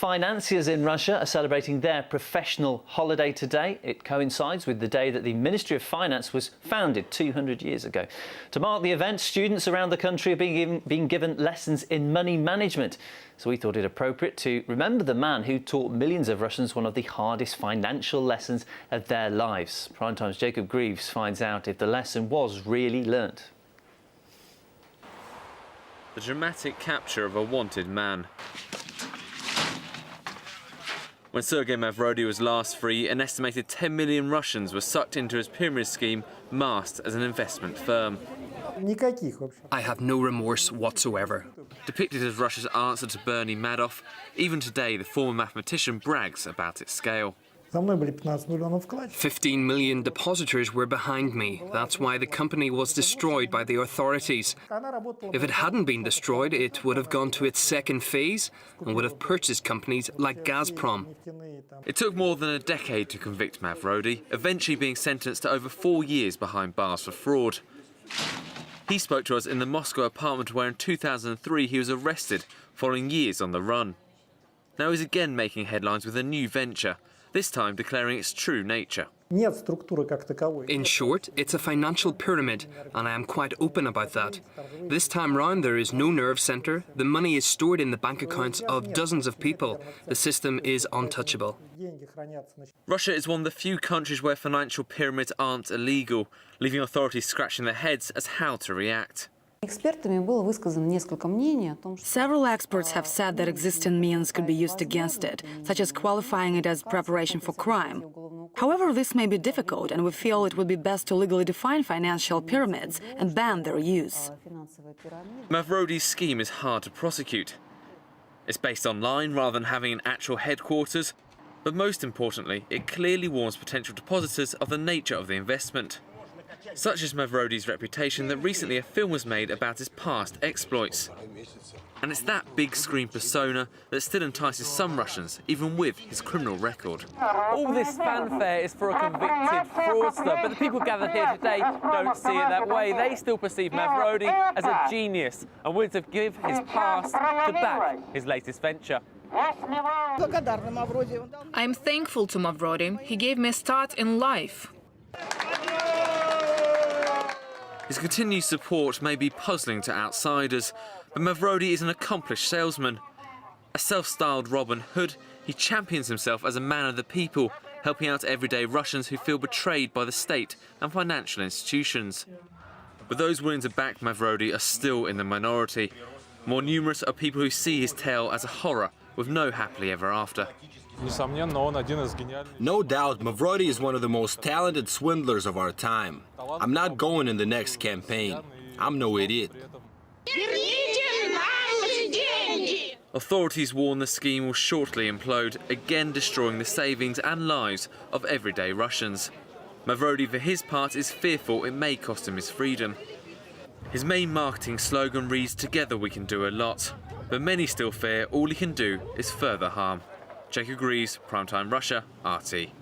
financiers in Russia are celebrating their professional holiday today. It coincides with the day that the Ministry of Finance was founded 200 years ago. To mark the event, students around the country are being given lessons in money management. So we thought it appropriate to remember the man who taught millions of Russians one of the hardest financial lessons of their lives. Primetime's Jacob Greaves finds out if the lesson was really learnt. The dramatic capture of a wanted man. When Sergei Mavrodi was last free, an estimated 10 million Russians were sucked into his pyramid scheme, masked as an investment firm. I have no remorse whatsoever. Depicted as Russia's answer to Bernie Madoff, even today the former mathematician brags about its scale. 15 million depositors were behind me. That's why the company was destroyed by the authorities. If it hadn't been destroyed, it would have gone to its second phase and would have purchased companies like Gazprom. It took more than a decade to convict Mavrodi, eventually being sentenced to over 4 years behind bars for fraud. He spoke to us in the Moscow apartment where in 2003 he was arrested, following years on the run. Now he's again making headlines with a new venture, this time declaring its true nature. In short, it's a financial pyramid, and I am quite open about that. This time round, there is no nerve centre. The money is stored in the bank accounts of dozens of people. The system is untouchable. Russia is one of the few countries where financial pyramids aren't illegal, leaving authorities scratching their heads as how to react. Several experts have said that existing means could be used against it, such as qualifying it as preparation for crime. However, this may be difficult, and we feel it would be best to legally define financial pyramids and ban their use. Mavrodi's scheme is hard to prosecute. It's based online rather than having an actual headquarters, but most importantly, it clearly warns potential depositors of the nature of the investment. Such is Mavrodi's reputation that recently a film was made about his past exploits. And it's that big screen persona that still entices some Russians, even with his criminal record. All this fanfare is for a convicted fraudster, but the people gathered here today don't see it that way. They still perceive Mavrodi as a genius and willing to give his past to back his latest venture. I'm thankful to Mavrodi. He gave me a start in life. His continued support may be puzzling to outsiders, but Mavrodi is an accomplished salesman. A self-styled Robin Hood, he champions himself as a man of the people, helping out everyday Russians who feel betrayed by the state and financial institutions. But those willing to back Mavrodi are still in the minority. More numerous are people who see his tale as a horror, with no happily ever after. No doubt, Mavrodi is one of the most talented swindlers of our time. I'm not going in the next campaign. I'm no idiot. Authorities warn the scheme will shortly implode, again destroying the savings and lives of everyday Russians. Mavrodi, for his part, is fearful it may cost him his freedom. His main marketing slogan reads, "Together we can do a lot," but many still fear all he can do is further harm. Jacob Greaves, Primetime Russia, RT.